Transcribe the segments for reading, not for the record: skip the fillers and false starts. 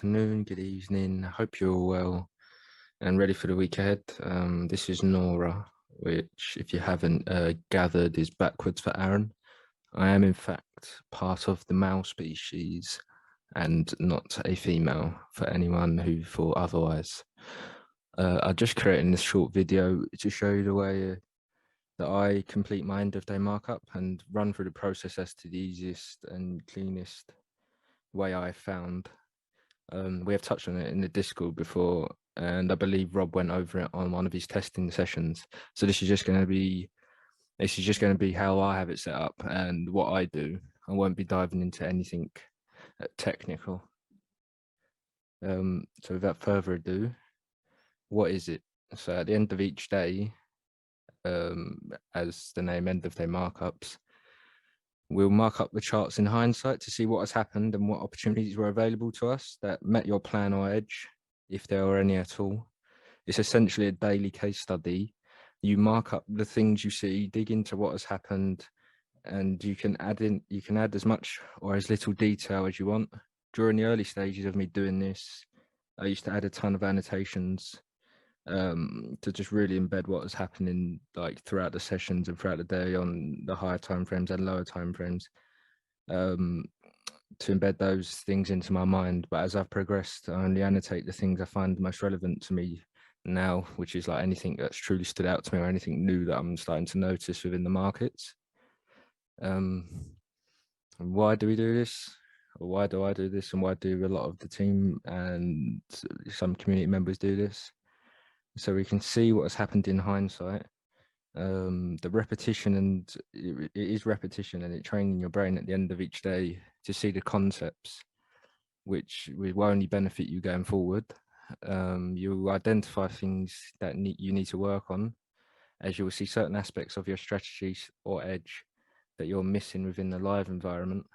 afternoon, good evening. I hope you're all well and ready for the week ahead. This is Noraa, which, if you haven't gathered, is backwards for Aaron. I am, in fact, part of the male species and not a female, for anyone who thought otherwise. I'm just creating this short video to show you the way that I complete my end of day markup and run through the process as to the easiest and cleanest way I found. We have touched on it in the Discord before, and I believe Rob went over it on one of his testing sessions. So this is just going to be how I have it set up and what I do. I won't be diving into anything technical. So without further ado, what is it? So at the end of each day, as the name end of day markups, we'll mark up the charts in hindsight to see what has happened and what opportunities were available to us that met your plan or edge, if there were any at all. It's essentially a daily case study. You mark up the things you see, dig into what has happened, and you can add as much or as little detail as you want. During the early stages of me doing this, I used to add a ton of annotations to just really embed what was happening like throughout the sessions and throughout the day on the higher time frames and lower time frames, to embed those things into my mind. But as I've progressed, I only annotate the things I find most relevant to me now, which is like anything that's truly stood out to me or anything new that I'm starting to notice within the markets. Why do we do this? Or why do I do this? And why do a lot of the team and some community members do this? So we can see what has happened in hindsight. The repetition, and it is repetition, and it training your brain at the end of each day to see the concepts, which will only benefit you going forward. You identify things that you need to work on, as you will see certain aspects of your strategies or edge that you're missing within the live environment.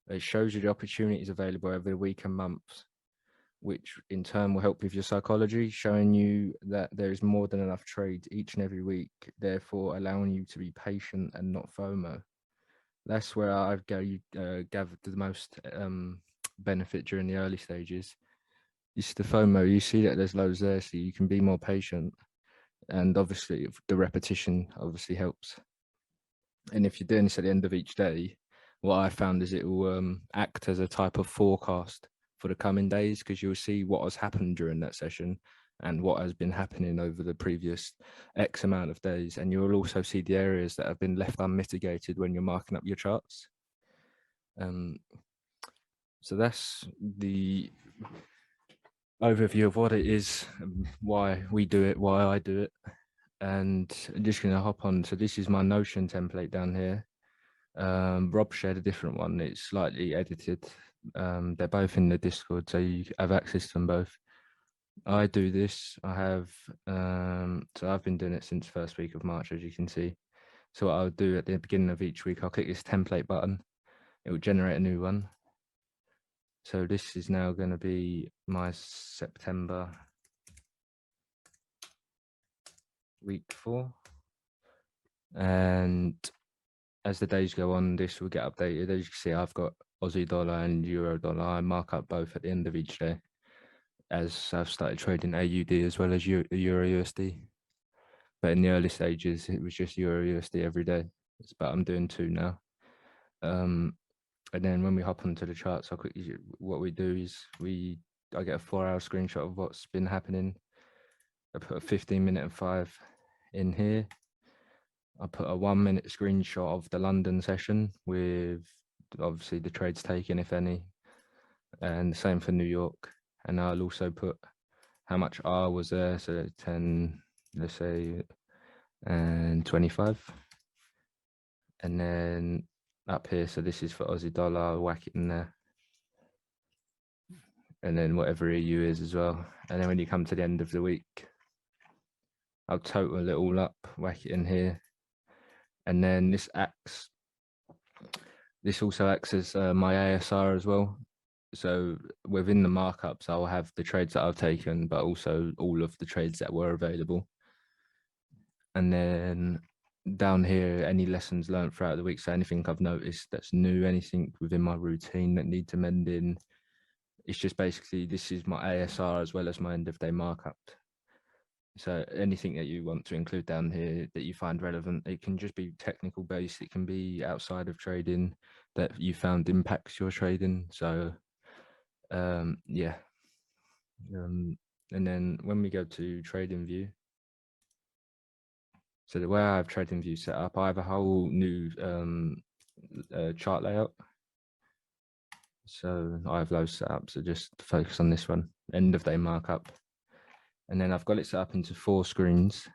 It shows you the opportunities available over the week and months, which in turn will help with your psychology, showing you that there is more than enough trades each and every week, therefore allowing you to be patient and not FOMO. That's where I've gathered the most benefit during the early stages. It's the FOMO. You see that there's loads there, so you can be more patient. And obviously the repetition obviously helps. And if you're doing this at the end of each day, what I found is it will act as a type of forecast for the coming days, because you'll see what has happened during that session and what has been happening over the previous X amount of days. And you will also see the areas that have been left unmitigated when you're marking up your charts. So that's the overview of what it is, why we do it, why I do it. And I'm just going to hop on. So this is my Notion template down here. Rob shared a different one. It's slightly edited. They're both in the Discord, so you have access to them both. I do this. I have, so I've been doing it since first week of March, as you can see. So what I'll do at the beginning of each week, I'll click this template button. It will generate a new one. So this is now going to be my September week 4. And as the days go on, this will get updated. As you can see, I've got Aussie dollar and Euro dollar. I mark up both at the end of each day, as I've started trading AUD as well as Euro USD. But in the early stages, it was just Euro USD every day. But I'm doing 2 now. And then when we hop onto the charts, what we do is I get a 4-hour screenshot of what's been happening. I put a 15-minute and 5 in here. I put a 1-minute screenshot of the London session with obviously the trades taken, if any, and the same for New York. And I'll also put how much R was there, so 10, let's say, and 25. And then up here, so this is for Aussie dollar, I'll whack it in there. And then whatever EU is as well. And then when you come to the end of the week, I'll total it all up, whack it in here. And then this also acts as my ASR as well. So within the markups, I'll have the trades that I've taken, but also all of the trades that were available. And then down here, any lessons learned throughout the week. So anything I've noticed that's new, anything within my routine that needs amending, it's just basically, this is my ASR as well as my end of day markup. So anything that you want to include down here that you find relevant, it can just be technical based, it can be outside of trading that you found impacts your trading. So yeah. And then when we go to trading view, so the way I have trading view set up, I have a whole new chart layout. So I have those set up, so just focus on this one, end of day markup. And then I've got it set up into 4 screens.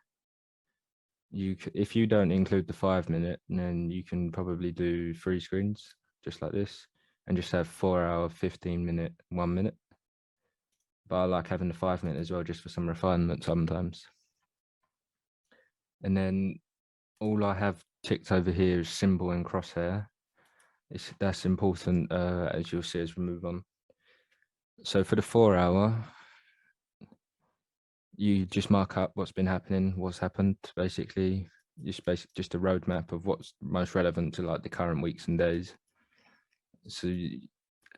If you don't include the 5 minute, then you can probably do 3 screens, just like this, and just have 4 hour, 15 minute, 1 minute. But I like having the 5 minute as well, just for some refinement sometimes. And then all I have ticked over here is symbol and crosshair. That's important, as you'll see as we move on. So for the 4 hour, you just mark up what's been happening, what's happened, basically. Just a roadmap of what's most relevant to like the current weeks and days. So,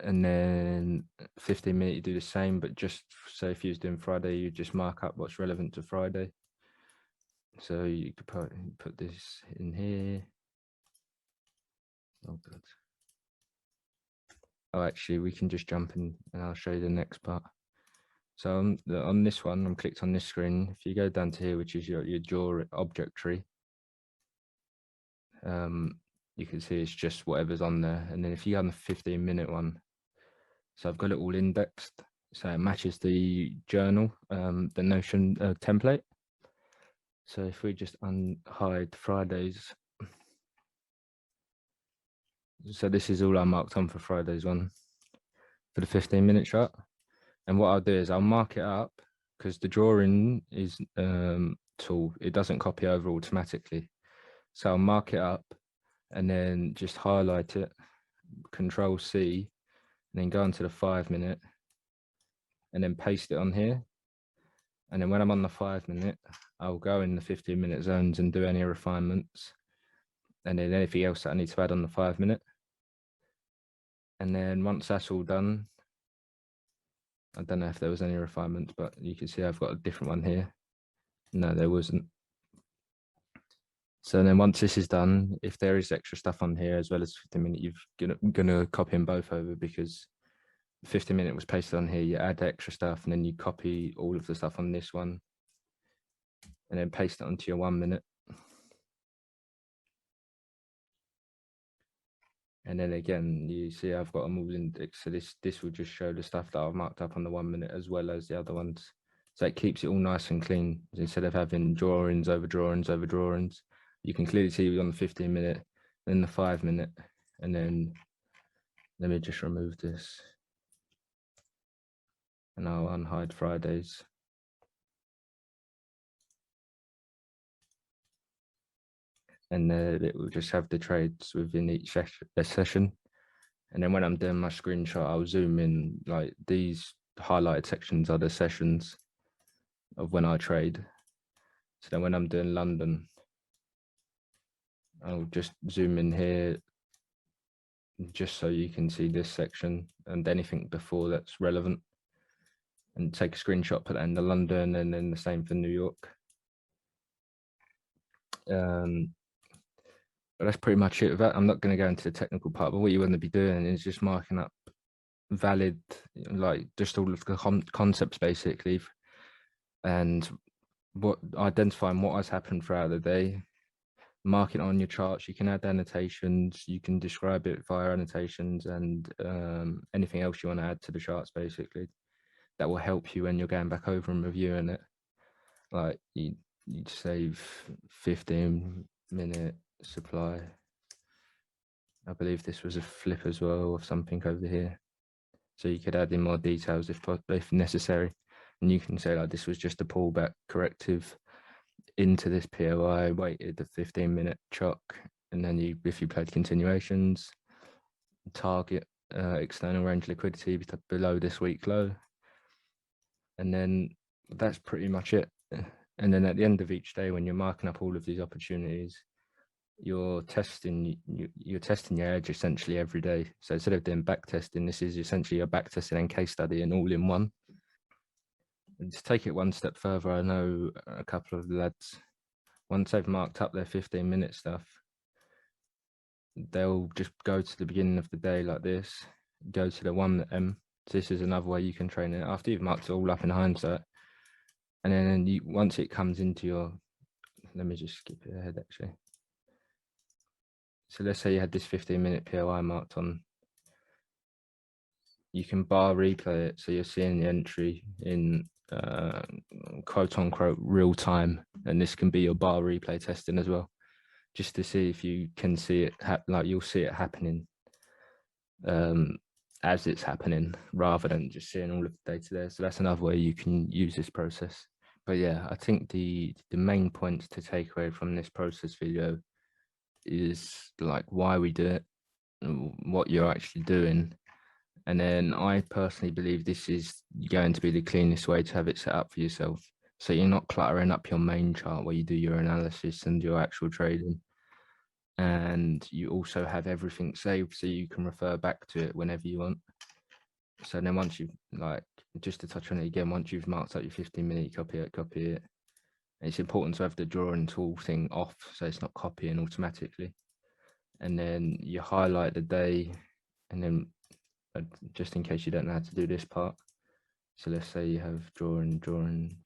and then 15 minute, you do the same, but just say if you was doing Friday, you just mark up what's relevant to Friday. So you could put this in here. Oh god. Oh, actually, we can just jump in and I'll show you the next part. So on this one, I'm clicked on this screen. If you go down to here, which is your draw object tree, you can see it's just whatever's on there. And then if you go on the 15 minute one, so I've got it all indexed. So it matches the journal, the Notion template. So if we just unhide Fridays, so this is all I marked on for Friday's one, for the 15 minute chart. And what I'll do is I'll mark it up, because the drawing is tool, it doesn't copy over automatically. So I'll mark it up and then just highlight it, Control C, and then go onto the 5 minute and then paste it on here. And then when I'm on the 5 minute, I'll go in the 15 minute zones and do any refinements. And then anything else that I need to add on the 5 minute. And then once that's all done, I don't know if there was any refinements, but you can see I've got a different one here. No, there wasn't. So then once this is done, if there is extra stuff on here as well as 15 minute, you're gonna copy them both over, because 15 minute was pasted on here, you add extra stuff and then you copy all of the stuff on this one and then paste it onto your 1 minute. And then again, you see I've got them all indexed. So this will just show the stuff that I've marked up on the 1 minute as well as the other ones. So it keeps it all nice and clean. Instead of having drawings over drawings over drawings, you can clearly see on the 15 minute, then the 5 minute, and then let me just remove this. And I'll unhide Fridays. And it will just have the trades within each session. And then when I'm doing my screenshot, I'll zoom in, like these highlighted sections are the sessions of when I trade. So then when I'm doing London, I'll just zoom in here just so you can see this section and anything before that's relevant, and take a screenshot, put that in the London, and then the same for New York. But that's pretty much it. I'm not going to go into the technical part, but what you want to be doing is just marking up valid, like just all of the concepts basically, and identifying what has happened throughout the day. Mark it on your charts. You can add annotations, you can describe it via annotations, and anything else you want to add to the charts basically that will help you when you're going back over and reviewing it. Like you'd save 15 minute supply. I believe this was a flip as well of something over here, so you could add in more details if necessary. And you can say like this was just a pullback corrective into this POI, waited the 15 minute chock, and then if you played continuations, target external range liquidity below this week low, and then that's pretty much it. And then at the end of each day, when you're marking up all of these opportunities, you're testing your edge essentially every day. So instead of doing back testing, this is essentially your back testing and case study and all in one. And to take it one step further, I know a couple of the lads, once they've marked up their 15-minute stuff, they'll just go to the beginning of the day like this, go to the 1M. So this is another way you can train it after you've marked it all up in hindsight. And then once it comes into your, let me just skip it ahead actually. So let's say you had this 15-minute POI marked on. You can bar replay it, so you're seeing the entry in quote unquote real time, and this can be your bar replay testing as well, just to see if you can see it like you'll see it happening as it's happening, rather than just seeing all of the data there. So that's another way you can use this process. But yeah, I think the main points to take away from this process video is like why we do it, what you're actually doing. And then I personally believe this is going to be the cleanest way to have it set up for yourself. So you're not cluttering up your main chart where you do your analysis and your actual trading. And you also have everything saved so you can refer back to it whenever you want. So then once you've, like, just to touch on it again, once you've marked up your 15-minute, copy it. And it's important to have the drawing tool thing off so it's not copying automatically. And then you highlight the day, and then just in case you don't know how to do this part. So let's say you have drawing.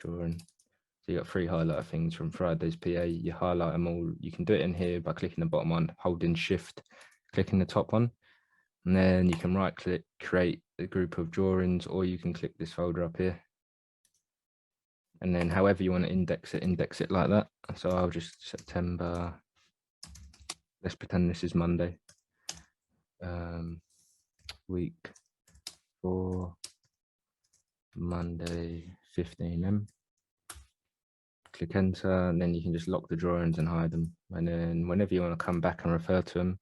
So you got 3 highlighter things from Friday's PA. You highlight them all. You can do it in here by clicking the bottom one, holding Shift, clicking the top one. And then you can right click, create a group of drawings, or you can click this folder up here. And then however you want to index it like that. So I'll just September, let's pretend this is Monday. Week 4, Monday, 15M. Click enter, and then you can just lock the drawings and hide them. And then whenever you want to come back and refer to them,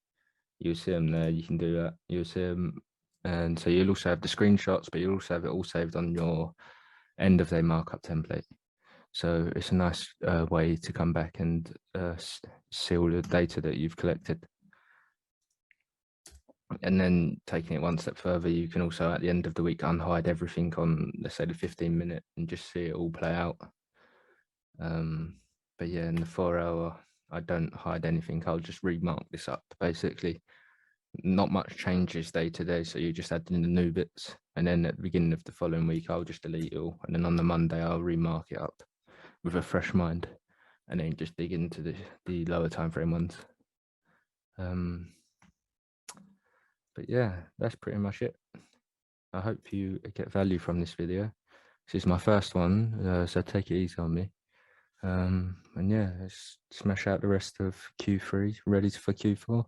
you'll see them there. You can do that. You'll see them. And so you'll also have the screenshots, but you'll also have it all saved on your end of day markup template. So it's a nice way to come back and see all the data that you've collected. And then taking it one step further, you can also at the end of the week unhide everything on, let's say, the 15-minute and just see it all play out. But yeah, in the 4-hour, I don't hide anything. I'll just remark this up. Basically, not much changes day to day. So you just add in the new bits, and then at the beginning of the following week, I'll just delete it all. And then on the Monday, I'll remark it up with a fresh mind, and then just dig into the lower time frame ones. But yeah, that's pretty much it. I hope you get value from this video. This is my first one, so take it easy on me. And yeah, let's smash out the rest of Q3, ready for Q4.